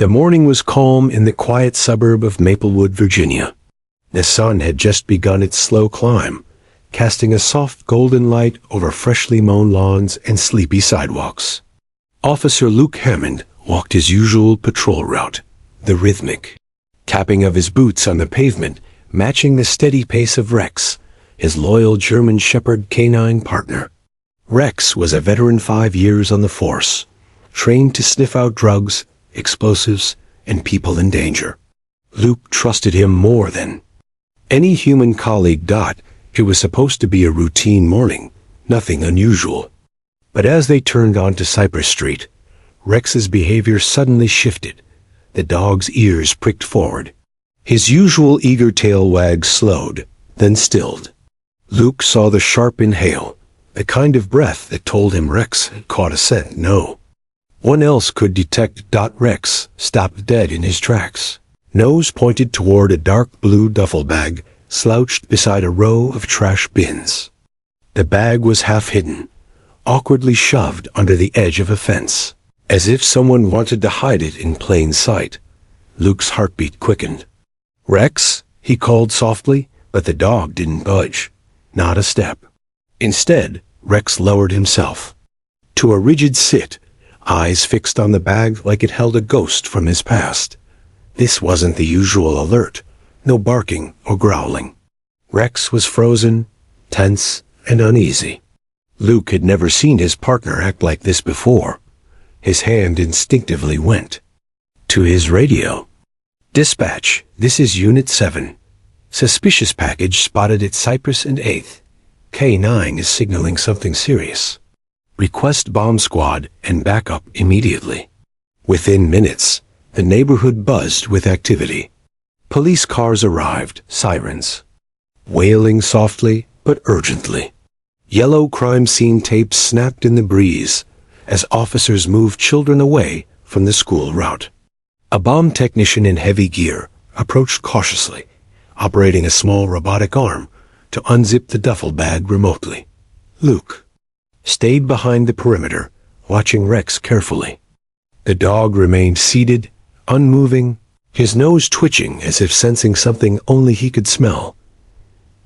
The morning was calm in the quiet suburb of Maplewood, Virginia. The sun had just begun its slow climb, casting a soft golden light over freshly mown lawns and sleepy sidewalks. Officer Luke Hammond walked his usual patrol route, the rhythmic tapping of his boots on the pavement matching the steady pace of Rex, his loyal German Shepherd canine partner. Rex was a veteran 5 years on the force, trained to sniff out drugs, explosives, and people in danger. Luke trusted him more than any human colleague. It was supposed to be a routine morning, nothing unusual. But as they turned onto Cypress Street, Rex's behavior suddenly shifted. The dog's ears pricked forward. His usual eager tail wag slowed, then stilled. Luke saw the sharp inhale, the kind of breath that told him Rex had caught a scent. No one else could detect. Rex stopped dead in his tracks, nose pointed toward a dark blue duffel bag slouched beside a row of trash bins. The bag was half hidden, awkwardly shoved under the edge of a fence, as if someone wanted to hide it in plain sight. Luke's heartbeat quickened. "Rex," he called softly, but the dog didn't budge, not a step. Instead, Rex lowered himself to a rigid sit, eyes fixed on the bag like it held a ghost from his past. This wasn't the usual alert, no barking or growling. Rex was frozen, tense, and uneasy. Luke had never seen his partner act like this before. His hand instinctively went to his radio. "Dispatch, this is Unit 7. Suspicious package spotted at Cypress and 8th. K9 is signaling something serious. Request bomb squad and backup immediately." Within minutes, the neighborhood buzzed with activity. Police cars arrived, sirens wailing softly but urgently. Yellow crime scene tapes snapped in the breeze as officers moved children away from the school route. A bomb technician in heavy gear approached cautiously, operating a small robotic arm to unzip the duffel bag remotely. Luke stayed behind the perimeter, watching Rex carefully. The dog remained seated, unmoving, his nose twitching as if sensing something only he could smell.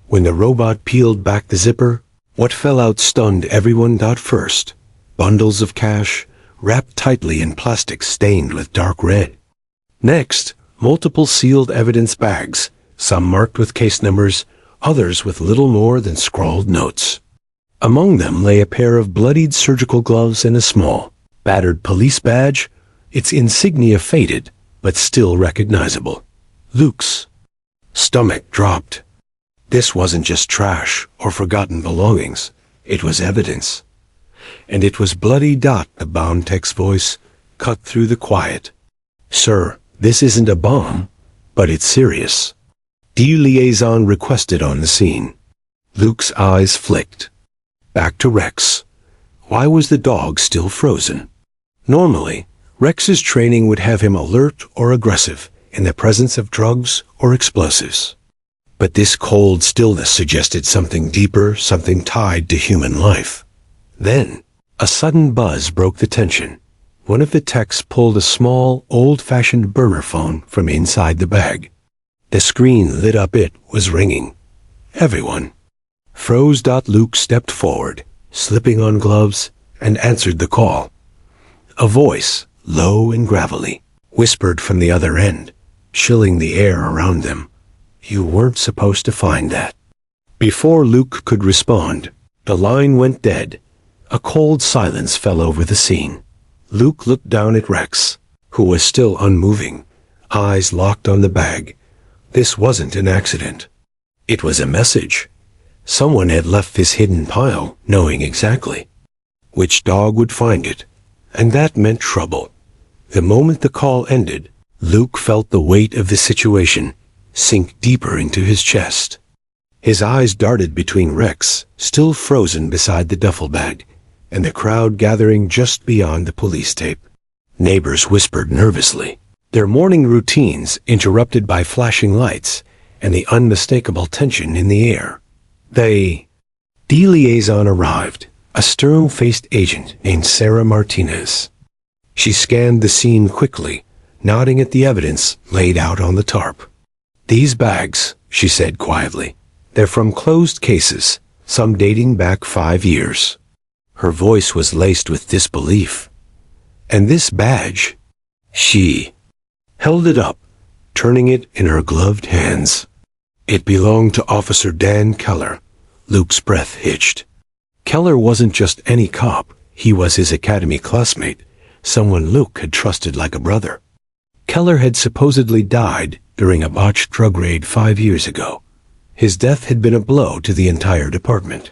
When the robot peeled back the zipper, what fell out stunned everyone. First, bundles of cash, wrapped tightly in plastic stained with dark red. Next, multiple sealed evidence bags, some marked with case numbers, others with little more than scrawled notes. Among them lay a pair of bloodied surgical gloves and a small, battered police badge, its insignia faded, but still recognizable. Luke's stomach dropped. This wasn't just trash or forgotten belongings. It was evidence. And it was bloody. The bound tech's voice cut through the quiet. "Sir, this isn't a bomb, but it's serious." Liaison requested on the scene. Luke's eyes flicked back to Rex. Why was the dog still frozen? Normally, Rex's training would have him alert or aggressive in the presence of drugs or explosives. But this cold stillness suggested something deeper, something tied to human life. Then, a sudden buzz broke the tension. One of the techs pulled a small, old-fashioned burner phone from inside the bag. The screen lit up. It was ringing. Everyone froze. Luke stepped forward, slipping on gloves, and answered the call. A voice, low and gravelly, whispered from the other end, chilling the air around them. "You weren't supposed to find that." Before Luke could respond, the line went dead. A cold silence fell over the scene. Luke looked down at Rex, who was still unmoving, eyes locked on the bag. This wasn't an accident. It was a message. Someone had left this hidden pile, knowing exactly which dog would find it, and that meant trouble. The moment the call ended, Luke felt the weight of the situation sink deeper into his chest. His eyes darted between Rex, still frozen beside the duffel bag, and the crowd gathering just beyond the police tape. Neighbors whispered nervously, their morning routines interrupted by flashing lights and the unmistakable tension in the air. The liaison arrived, a stern-faced agent named Sarah Martinez. She scanned the scene quickly, nodding at the evidence laid out on the tarp. "These bags," she said quietly, "they're from closed cases, some dating back 5 years." Her voice was laced with disbelief. "And this badge?" She held it up, turning it in her gloved hands. "It belonged to Officer Dan Keller." Luke's breath hitched. Keller wasn't just any cop. He was his academy classmate, someone Luke had trusted like a brother. Keller had supposedly died during a botched drug raid 5 years ago. His death had been a blow to the entire department.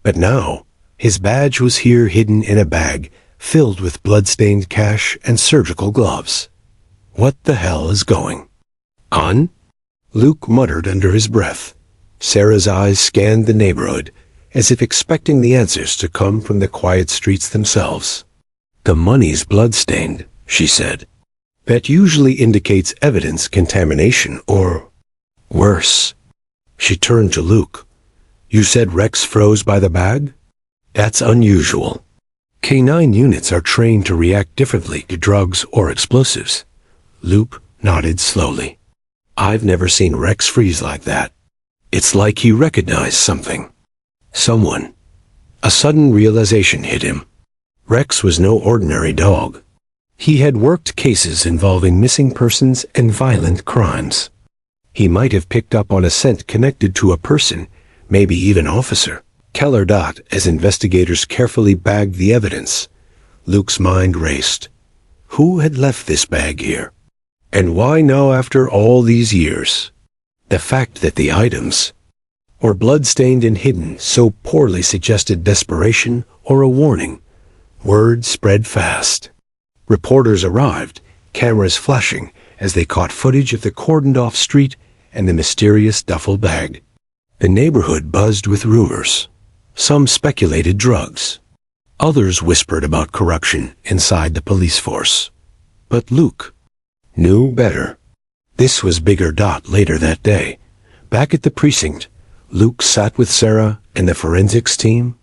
But now, his badge was here hidden in a bag filled with blood-stained cash and surgical gloves. "What the hell is going on?" Luke muttered under his breath. Sarah's eyes scanned the neighborhood, as if expecting the answers to come from the quiet streets themselves. "The money's blood-stained," she said. "That usually indicates evidence contamination or worse." She turned to Luke. "You said Rex froze by the bag? That's unusual. K9 units are trained to react differently to drugs or explosives." Luke nodded slowly. "I've never seen Rex freeze like that. It's like he recognized something. Someone." A sudden realization hit him. Rex was no ordinary dog. He had worked cases involving missing persons and violent crimes. He might have picked up on a scent connected to a person, maybe even officer. Keller dot as investigators carefully bagged the evidence. Luke's mind raced. Who had left this bag here? And why now after all these years? The fact that the items were blood-stained and hidden so poorly suggested desperation or a warning. Word spread fast. Reporters arrived, cameras flashing as they caught footage of the cordoned-off street and the mysterious duffel bag. The neighborhood buzzed with rumors. Some speculated drugs. Others whispered about corruption inside the police force. But Luke knew better. This was bigger. Later that day, back at the precinct, Luke sat with Sarah and the forensics team.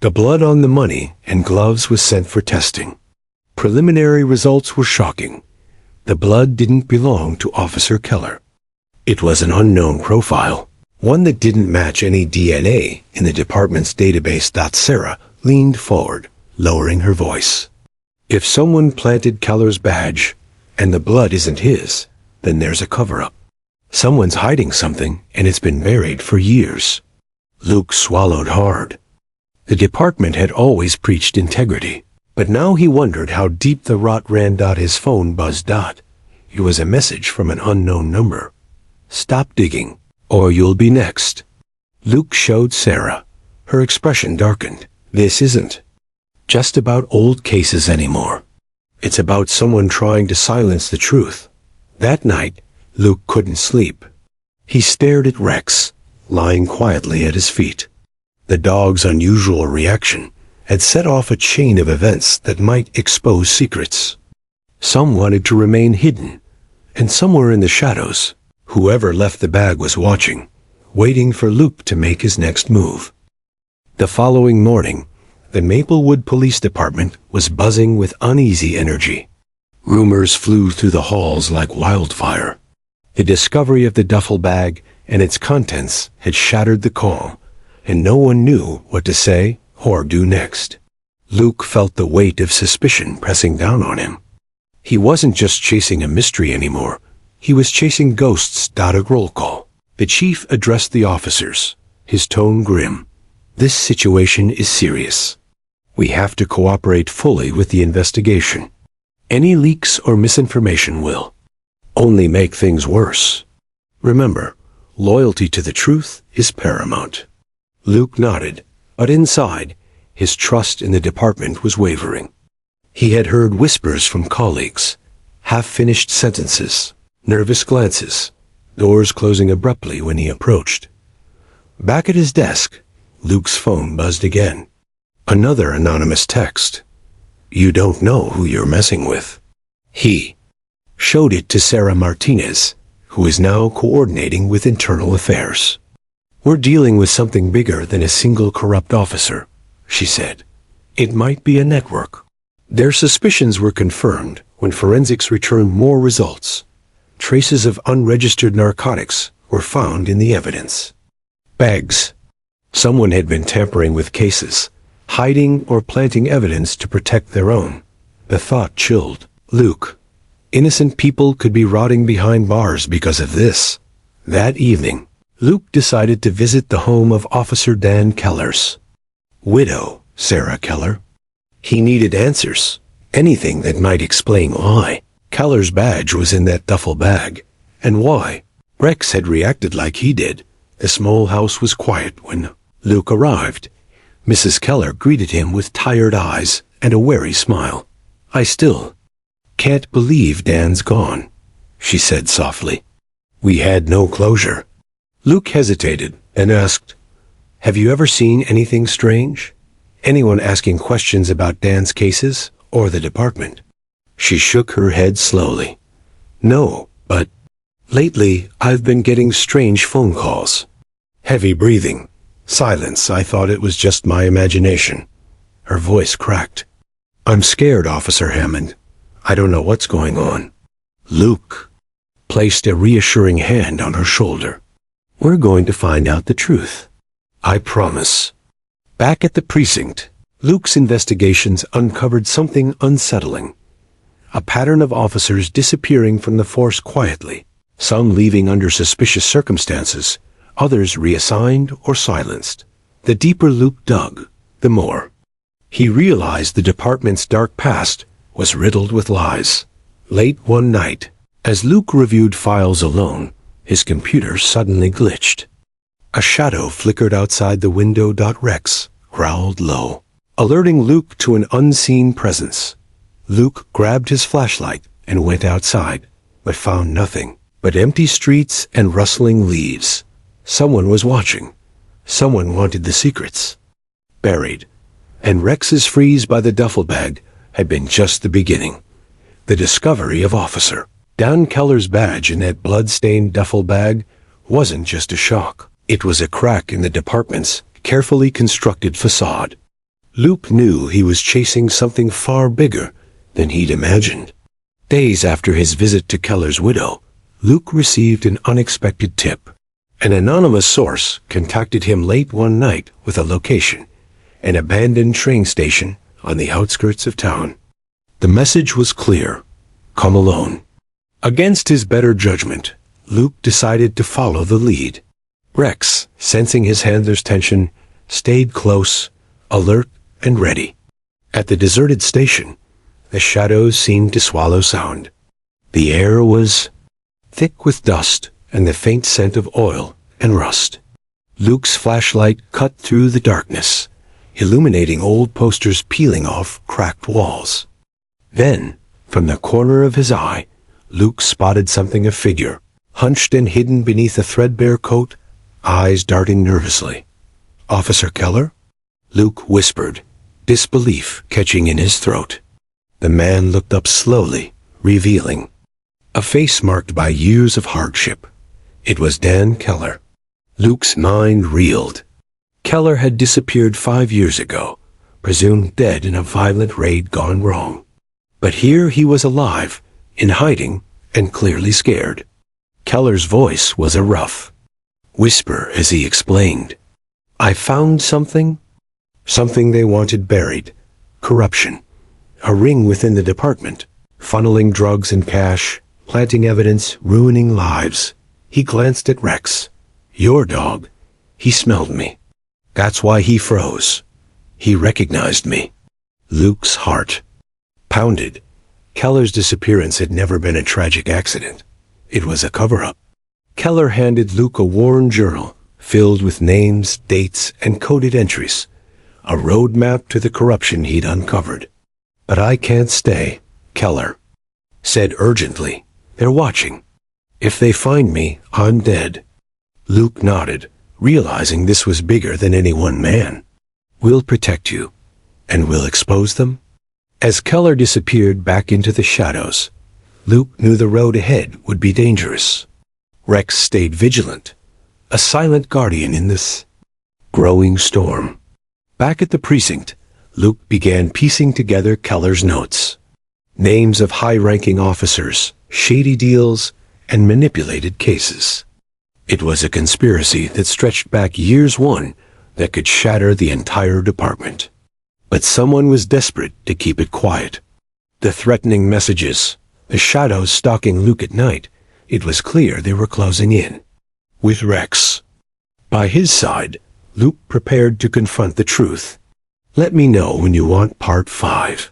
The blood on the money and gloves was sent for testing. Preliminary results were shocking. The blood didn't belong to Officer Keller. It was an unknown profile, one that didn't match any DNA in the department's database. Sarah leaned forward, lowering her voice. "If someone planted Keller's badge, and the blood isn't his, then there's a cover-up. Someone's hiding something, and it's been buried for years." Luke swallowed hard. The department had always preached integrity, but now he wondered how deep the rot ran. His phone buzzed. It was a message from an unknown number. "Stop digging, or you'll be next." Luke showed Sarah. Her expression darkened. "This isn't just about old cases anymore. It's about someone trying to silence the truth." That night, Luke couldn't sleep. He stared at Rex, lying quietly at his feet. The dog's unusual reaction had set off a chain of events that might expose secrets. Some wanted to remain hidden, and somewhere in the shadows, whoever left the bag was watching, waiting for Luke to make his next move. The following morning, the Maplewood Police Department was buzzing with uneasy energy. Rumors flew through the halls like wildfire. The discovery of the duffel bag and its contents had shattered the calm, and no one knew what to say or do next. Luke felt the weight of suspicion pressing down on him. He wasn't just chasing a mystery anymore. He was chasing ghosts. A roll call. The chief addressed the officers, his tone grim. "This situation is serious. We have to cooperate fully with the investigation. Any leaks or misinformation will only make things worse. Remember, loyalty to the truth is paramount." Luke nodded, but inside, his trust in the department was wavering. He had heard whispers from colleagues, half-finished sentences, nervous glances, doors closing abruptly when he approached. Back at his desk, Luke's phone buzzed again. Another anonymous text. "You don't know who you're messing with." He showed it to Sarah Martinez, who is now coordinating with internal affairs. "We're dealing with something bigger than a single corrupt officer," she said. "It might be a network." Their suspicions were confirmed when forensics returned more results. Traces of unregistered narcotics were found in the evidence. Bags. Someone had been tampering with cases, hiding or planting evidence to protect their own. The thought chilled Luke. Innocent people could be rotting behind bars because of this. That evening, Luke decided to visit the home of Officer Dan Keller's widow, Sarah Keller. He needed answers, anything that might explain why Keller's badge was in that duffel bag, and why Rex had reacted like he did. The small house was quiet when Luke arrived. Mrs. Keller greeted him with tired eyes and a wary smile. "I still can't believe Dan's gone," she said softly. "We had no closure." Luke hesitated and asked, "Have you ever seen anything strange? Anyone asking questions about Dan's cases or the department?" She shook her head slowly. "No, but lately I've been getting strange phone calls." Heavy breathing. Silence. I thought it was just my imagination. Her voice cracked. "I'm scared, Officer Hammond. I don't know what's going on." Luke placed a reassuring hand on her shoulder. "We're going to find out the truth. I promise." Back at the precinct, Luke's investigations uncovered something unsettling. A pattern of officers disappearing from the force quietly, some leaving under suspicious circumstances, others reassigned or silenced. The deeper Luke dug, the more he realized the department's dark past was riddled with lies. Late one night, as Luke reviewed files alone, his computer suddenly glitched. A shadow flickered outside the window. Rex growled low, alerting Luke to an unseen presence. Luke grabbed his flashlight and went outside, but found nothing but empty streets and rustling leaves. Someone was watching. Someone wanted the secrets buried. And Rex's freeze by the duffel bag had been just the beginning. The discovery of Officer Dan Keller's badge in that blood-stained duffel bag wasn't just a shock. It was a crack in the department's carefully constructed facade. Luke knew he was chasing something far bigger than he'd imagined. Days after his visit to Keller's widow, Luke received an unexpected tip. An anonymous source contacted him late one night with a location, an abandoned train station on the outskirts of town. The message was clear: come alone. Against his better judgment, Luke decided to follow the lead. Rex, sensing his handler's tension, stayed close, alert and ready. At the deserted station, the shadows seemed to swallow sound. The air was thick with dust and the faint scent of oil and rust. Luke's flashlight cut through the darkness, illuminating old posters peeling off cracked walls. Then, from the corner of his eye, Luke spotted something, a figure, hunched and hidden beneath a threadbare coat, eyes darting nervously. "Officer Keller?" Luke whispered, disbelief catching in his throat. The man looked up slowly, revealing a face marked by years of hardship. It was Dan Keller. Luke's mind reeled. Keller had disappeared 5 years ago, presumed dead in a violent raid gone wrong. But here he was alive, in hiding, and clearly scared. Keller's voice was a rough whisper as he explained, "I found something they wanted buried. Corruption. A ring within the department, funneling drugs and cash, planting evidence, ruining lives." He glanced at Rex. "Your dog. He smelled me. That's why he froze. He recognized me." Luke's heart pounded. Keller's disappearance had never been a tragic accident. It was a cover-up. Keller handed Luke a worn journal filled with names, dates, and coded entries, a roadmap to the corruption he'd uncovered. "But I can't stay," Keller said urgently. "They're watching. If they find me, I'm dead." Luke nodded, realizing this was bigger than any one man. "We'll protect you, and we'll expose them." As Keller disappeared back into the shadows, Luke knew the road ahead would be dangerous. Rex stayed vigilant, a silent guardian in this growing storm. Back at the precinct, Luke began piecing together Keller's notes. Names of high-ranking officers, shady deals, and manipulated cases. It was a conspiracy that stretched back years one that could shatter the entire department. But someone was desperate to keep it quiet. The threatening messages, the shadows stalking Luke at night, it was clear they were closing in. With Rex by his side, Luke prepared to confront the truth. "Let me know when you want part 5.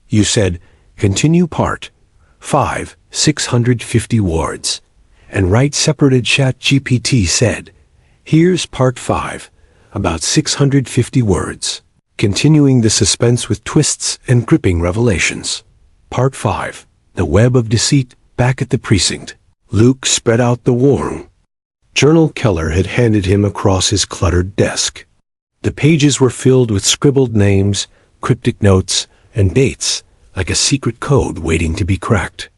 You said, continue part 5, 650 words. And right-separated ChatGPT said, here's part 5, about 650 words. Continuing the suspense with twists and gripping revelations. Part 5, the web of deceit back at the precinct." Luke spread out the warm journal Keller had handed him across his cluttered desk. The pages were filled with scribbled names, cryptic notes, and dates, like a secret code waiting to be cracked.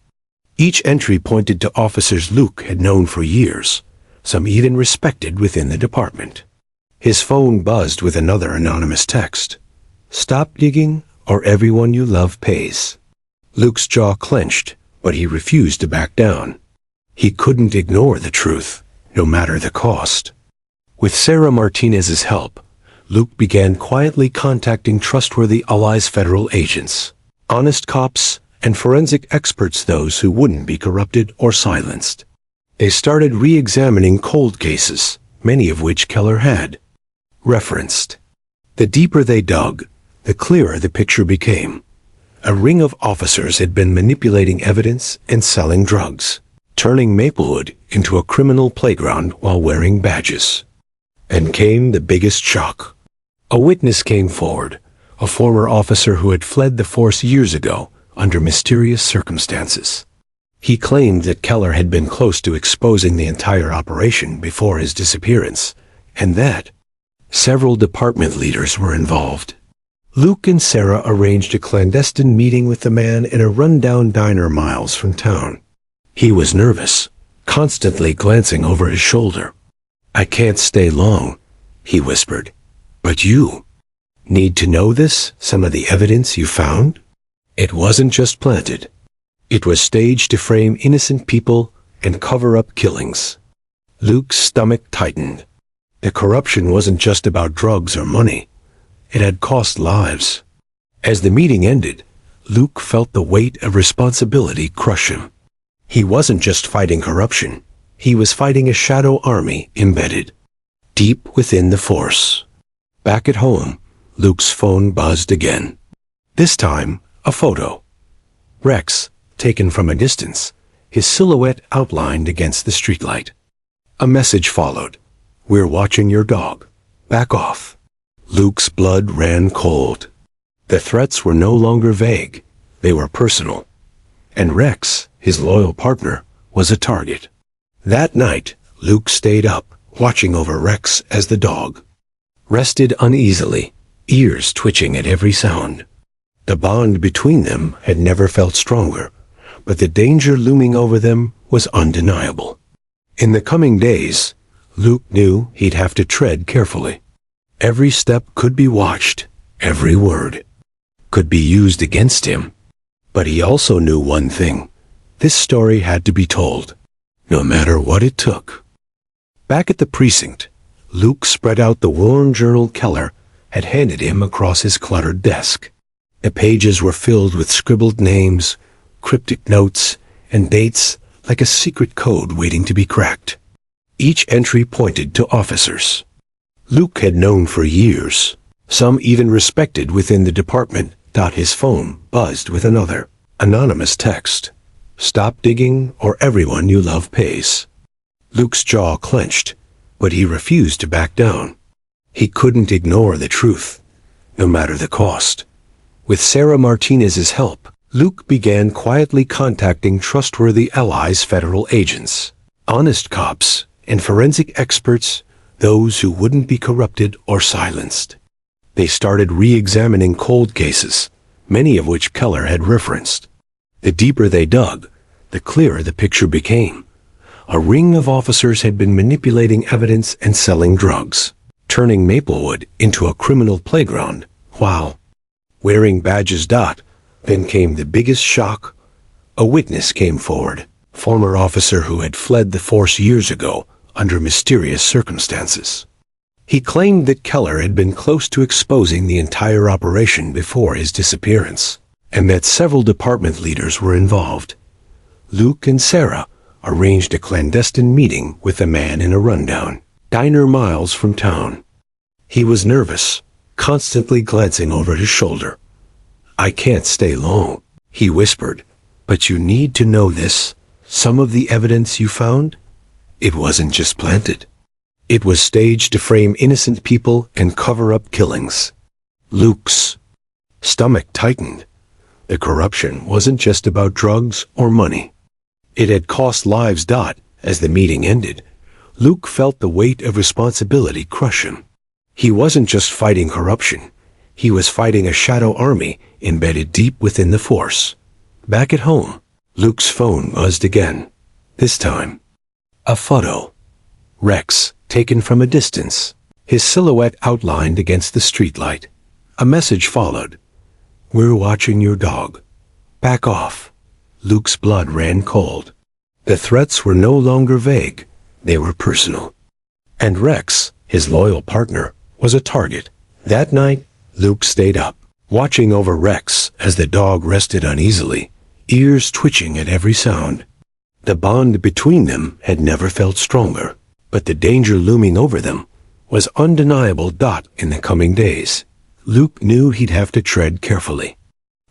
Each entry pointed to officers Luke had known for years, some even respected within the department. His phone buzzed with another anonymous text. "Stop digging, or everyone you love pays." Luke's jaw clenched, but he refused to back down. He couldn't ignore the truth, no matter the cost. With Sarah Martinez's help, Luke began quietly contacting trustworthy allies, federal agents, honest cops, and forensic experts, those who wouldn't be corrupted or silenced. They started re-examining cold cases, many of which Keller had referenced. The deeper they dug, the clearer the picture became. A ring of officers had been manipulating evidence and selling drugs, turning Maplewood into a criminal playground while wearing badges. And came the biggest shock. A witness came forward, a former officer who had fled the force years ago under mysterious circumstances. He claimed that Keller had been close to exposing the entire operation before his disappearance, and that several department leaders were involved. Luke and Sarah arranged a clandestine meeting with the man in a rundown diner miles from town. He was nervous, constantly glancing over his shoulder. "I can't stay long," he whispered. "But you need to know this, some of the evidence you found?" It wasn't just planted. It was staged to frame innocent people and cover up killings. Luke's stomach tightened. The corruption wasn't just about drugs or money. It had cost lives. As the meeting ended, Luke felt the weight of responsibility crush him. He wasn't just fighting corruption. He was fighting a shadow army embedded deep within the force. Back at home, Luke's phone buzzed again. This time, a photo. Rex, taken from a distance, his silhouette outlined against the streetlight. A message followed. "We're watching your dog. Back off." Luke's blood ran cold. The threats were no longer vague. They were personal. And Rex, his loyal partner, was a target. That night, Luke stayed up, watching over Rex as the dog rested uneasily, ears twitching at every sound. The bond between them had never felt stronger, but the danger looming over them was undeniable. In the coming days, Luke knew he'd have to tread carefully. Every step could be watched, every word could be used against him. But he also knew one thing. This story had to be told, no matter what it took. Back at the precinct, Luke spread out the worn journal Keller had handed him across his cluttered desk. The pages were filled with scribbled names, cryptic notes, and dates like a secret code waiting to be cracked. Each entry pointed to officers Luke had known for years, some even respected within the department. His phone buzzed with another anonymous text. "Stop digging, or everyone you love pays." Luke's jaw clenched, but he refused to back down. He couldn't ignore the truth, no matter the cost. With Sarah Martinez's help, Luke began quietly contacting trustworthy allies, federal agents, honest cops, and forensic experts, those who wouldn't be corrupted or silenced. They started re-examining cold cases, many of which Keller had referenced. The deeper they dug, the clearer the picture became. A ring of officers had been manipulating evidence and selling drugs, turning Maplewood into a criminal playground, while wearing badges. Then came the biggest shock. A witness came forward, former officer who had fled the force years ago under mysterious circumstances. He claimed that Keller had been close to exposing the entire operation before his disappearance, and that several department leaders were involved. Luke and Sarah arranged a clandestine meeting with a man in a rundown diner miles from town. He was nervous, constantly glancing over his shoulder. "I can't stay long," he whispered, "but you need to know this. Some of the evidence you found, it wasn't just planted. It was staged to frame innocent people and cover up killings." Luke's stomach tightened. The corruption wasn't just about drugs or money. It had cost lives. As the meeting ended, Luke felt the weight of responsibility crush him. He wasn't just fighting corruption. He was fighting a shadow army embedded deep within the force. Back at home, Luke's phone buzzed again. This time, a photo. Rex, taken from a distance, his silhouette outlined against the streetlight. A message followed. "We're watching your dog. Back off." Luke's blood ran cold. The threats were no longer vague. They were personal. And Rex, his loyal partner, was a target. That night, Luke stayed up, watching over Rex as the dog rested uneasily, ears twitching at every sound. The bond between them had never felt stronger, but the danger looming over them was undeniable. In the coming days, Luke knew he'd have to tread carefully.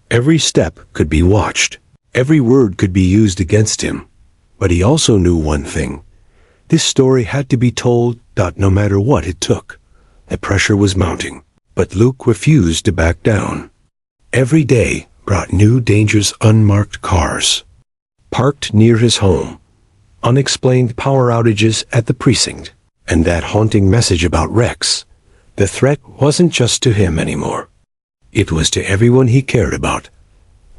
Every step could be watched. Every word could be used against him. But he also knew one thing. This story had to be told. No matter what it took. The pressure was mounting, but Luke refused to back down. Every day brought new dangers. Unmarked cars parked near his home, unexplained power outages at the precinct, and that haunting message about Rex. The threat wasn't just to him anymore. It was to everyone he cared about.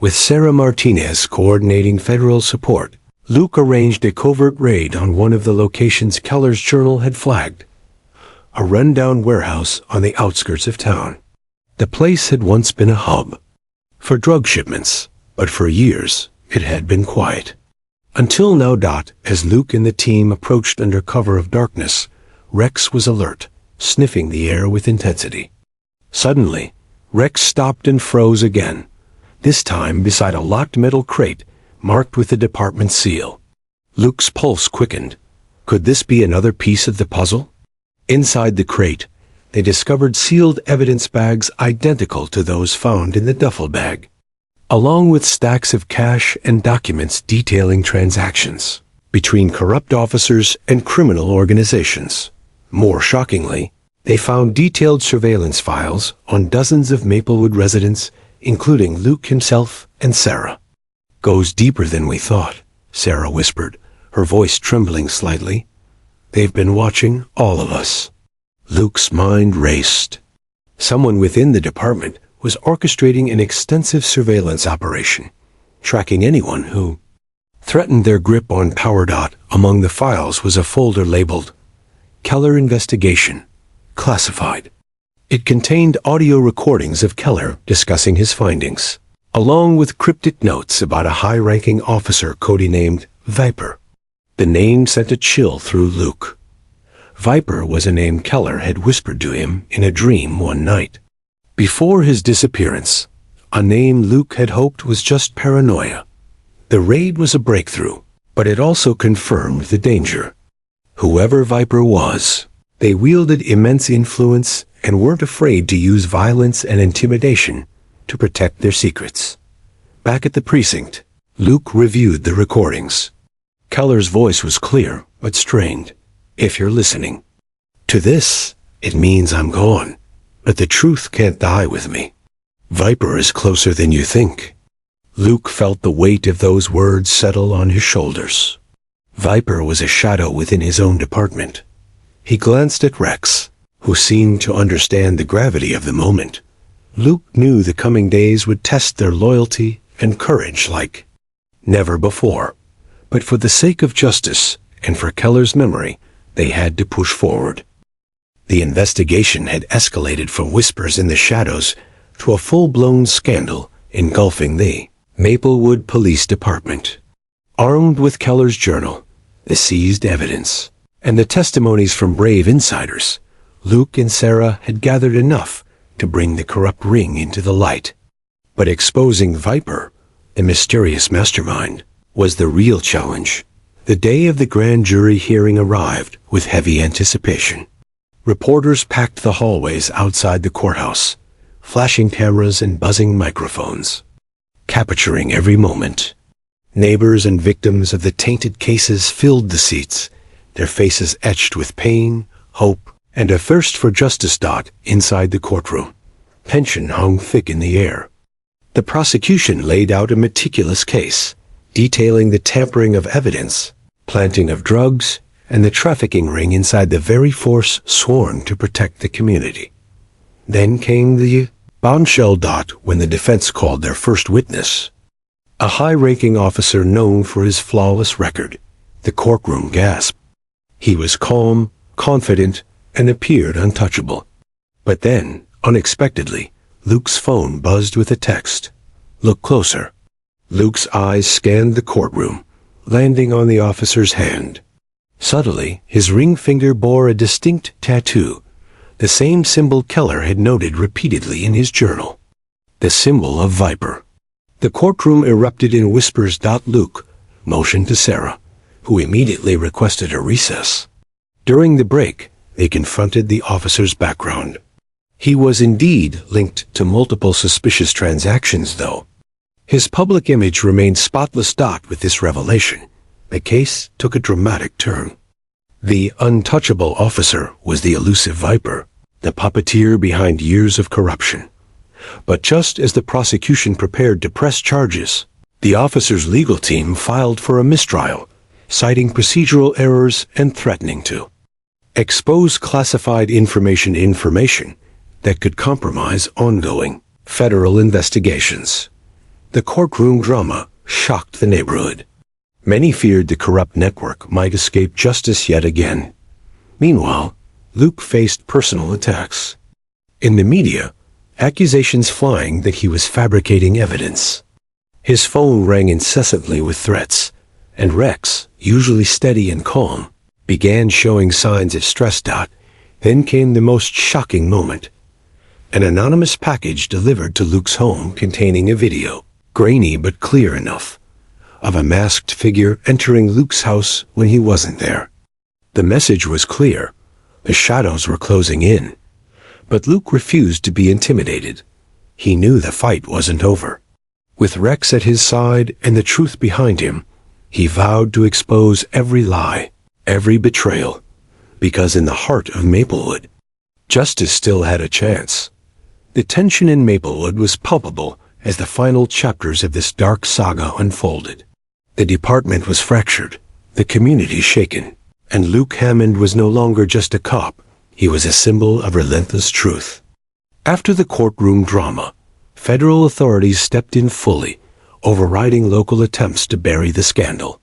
With Sarah Martinez coordinating federal support, Luke arranged a covert raid on one of the locations Keller's journal had flagged. A rundown warehouse on the outskirts of town. The place had once been a hub for drug shipments, but for years it had been quiet. Until now. As Luke and the team approached under cover of darkness, Rex was alert, sniffing the air with intensity. Suddenly, Rex stopped and froze again, this time beside a locked metal crate marked with the department seal. Luke's pulse quickened. Could this be another piece of the puzzle? Inside the crate, they discovered sealed evidence bags identical to those found in the duffel bag, along with stacks of cash and documents detailing transactions between corrupt officers and criminal organizations. More shockingly, they found detailed surveillance files on dozens of Maplewood residents, including Luke himself and Sarah. "Goes deeper than we thought," Sarah whispered, her voice trembling slightly. "They've been watching all of us." Luke's mind raced. Someone within the department was orchestrating an extensive surveillance operation, tracking anyone who threatened their grip on power. Among the files was a folder labeled Keller Investigation, Classified. It contained audio recordings of Keller discussing his findings, along with cryptic notes about a high-ranking officer codenamed Viper. The name sent a chill through Luke. Viper was a name Keller had whispered to him in a dream one night. Before his disappearance, a name Luke had hoped was just paranoia. The raid was a breakthrough, but it also confirmed the danger. Whoever Viper was, they wielded immense influence and weren't afraid to use violence and intimidation to protect their secrets. Back at the precinct, Luke reviewed the recordings. Keller's voice was clear but strained. "If you're listening to this, it means I'm gone, but the truth can't die with me. Viper is closer than you think." Luke felt the weight of those words settle on his shoulders. Viper was a shadow within his own department. He glanced at Rex, who seemed to understand the gravity of the moment. Luke knew the coming days would test their loyalty and courage like never before. But for the sake of justice and for Keller's memory, they had to push forward. The investigation had escalated from whispers in the shadows to a full-blown scandal engulfing the Maplewood Police Department. Armed with Keller's journal, the seized evidence, and the testimonies from brave insiders, Luke and Sarah had gathered enough to bring the corrupt ring into the light. But exposing Viper, a mysterious mastermind, was the real challenge. The day of the grand jury hearing arrived with heavy anticipation. Reporters packed the hallways outside the courthouse, flashing cameras and buzzing microphones, capturing every moment. Neighbors and victims of the tainted cases filled the seats, their faces etched with pain, hope, and a thirst for justice. Inside the courtroom, tension hung thick in the air. The prosecution laid out a meticulous case, detailing the tampering of evidence, planting of drugs, and the trafficking ring inside the very force sworn to protect the community. Then came the bombshell. When the defense called their first witness, a high-ranking officer known for his flawless record, the courtroom gasped. He was calm, confident, and appeared untouchable. But then, unexpectedly, Luke's phone buzzed with a text. "Look closer." Luke's eyes scanned the courtroom, landing on the officer's hand. Subtly, his ring finger bore a distinct tattoo, the same symbol Keller had noted repeatedly in his journal. The symbol of Viper. The courtroom erupted in whispers. Luke motioned to Sarah, who immediately requested a recess. During the break, they confronted the officer's background. He was indeed linked to multiple suspicious transactions, though. His public image remained spotless. With this revelation, the case took a dramatic turn. The untouchable officer was the elusive Viper, the puppeteer behind years of corruption. But just as the prosecution prepared to press charges, the officer's legal team filed for a mistrial, citing procedural errors and threatening to expose classified information that could compromise ongoing federal investigations. The courtroom drama shocked the neighborhood. Many feared the corrupt network might escape justice yet again. Meanwhile, Luke faced personal attacks. In the media, accusations flying that he was fabricating evidence. His phone rang incessantly with threats, and Rex, usually steady and calm, began showing signs of stress. Then came the most shocking moment. An anonymous package delivered to Luke's home containing a video, grainy but clear enough, of a masked figure entering Luke's house when he wasn't there. The message was clear. The shadows were closing in. But Luke refused to be intimidated. He knew the fight wasn't over. With Rex at his side and the truth behind him, he vowed to expose every lie, every betrayal, because in the heart of Maplewood, justice still had a chance. The tension in Maplewood was palpable as the final chapters of this dark saga unfolded. The department was fractured, the community shaken, and Luke Hammond was no longer just a cop. He was a symbol of relentless truth. After the courtroom drama, federal authorities stepped in fully, overriding local attempts to bury the scandal.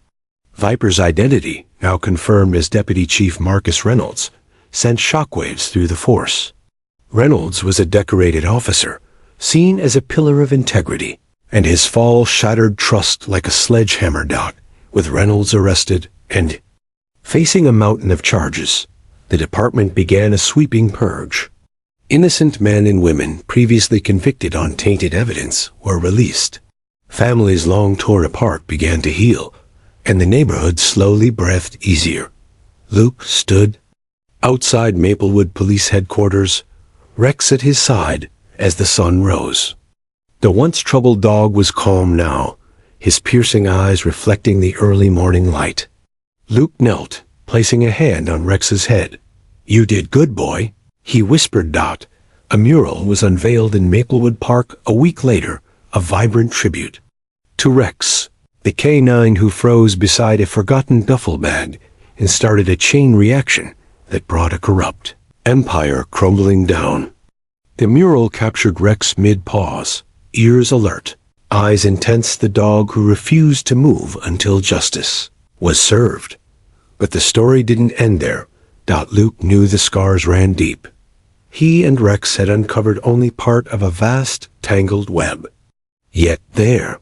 Viper's identity, now confirmed as Deputy Chief Marcus Reynolds, sent shockwaves through the force. Reynolds was a decorated officer, seen as a pillar of integrity, and his fall shattered trust like a sledgehammer. With Reynolds arrested and facing a mountain of charges, the department began a sweeping purge. Innocent men and women previously convicted on tainted evidence were released. Families long torn apart began to heal, and the neighborhood slowly breathed easier. Luke stood outside Maplewood Police Headquarters, Rex at his side as the sun rose. The once troubled dog was calm now, his piercing eyes reflecting the early morning light. Luke knelt, placing a hand on Rex's head. "You did good, boy," he whispered. A mural was unveiled in Maplewood Park a week later, a vibrant tribute to Rex, the canine who froze beside a forgotten duffel bag and started a chain reaction that brought a corrupt empire crumbling down. The mural captured Rex mid-pause, ears alert, eyes intense, the dog who refused to move until justice was served. But the story didn't end there. Luke knew the scars ran deep. He and Rex had uncovered only part of a vast, tangled web. Yet there,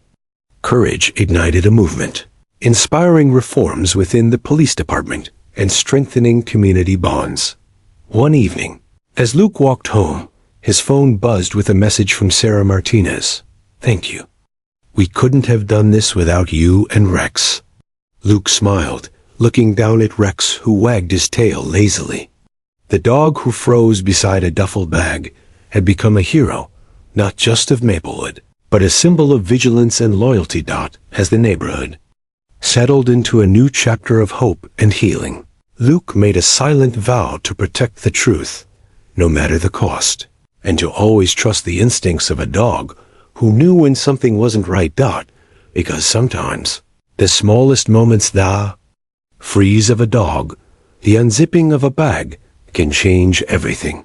courage ignited a movement, inspiring reforms within the police department and strengthening community bonds. One evening, as Luke walked home, his phone buzzed with a message from Sarah Martinez. "Thank you. We couldn't have done this without you and Rex." Luke smiled, looking down at Rex, who wagged his tail lazily. The dog who froze beside a duffel bag had become a hero, not just of Maplewood, but a symbol of vigilance and loyalty. As the neighborhood settled into a new chapter of hope and healing, Luke made a silent vow to protect the truth, no matter the cost, and to always trust the instincts of a dog who knew when something wasn't right. Because sometimes the smallest moments, the freeze of a dog, the unzipping of a bag, can change everything.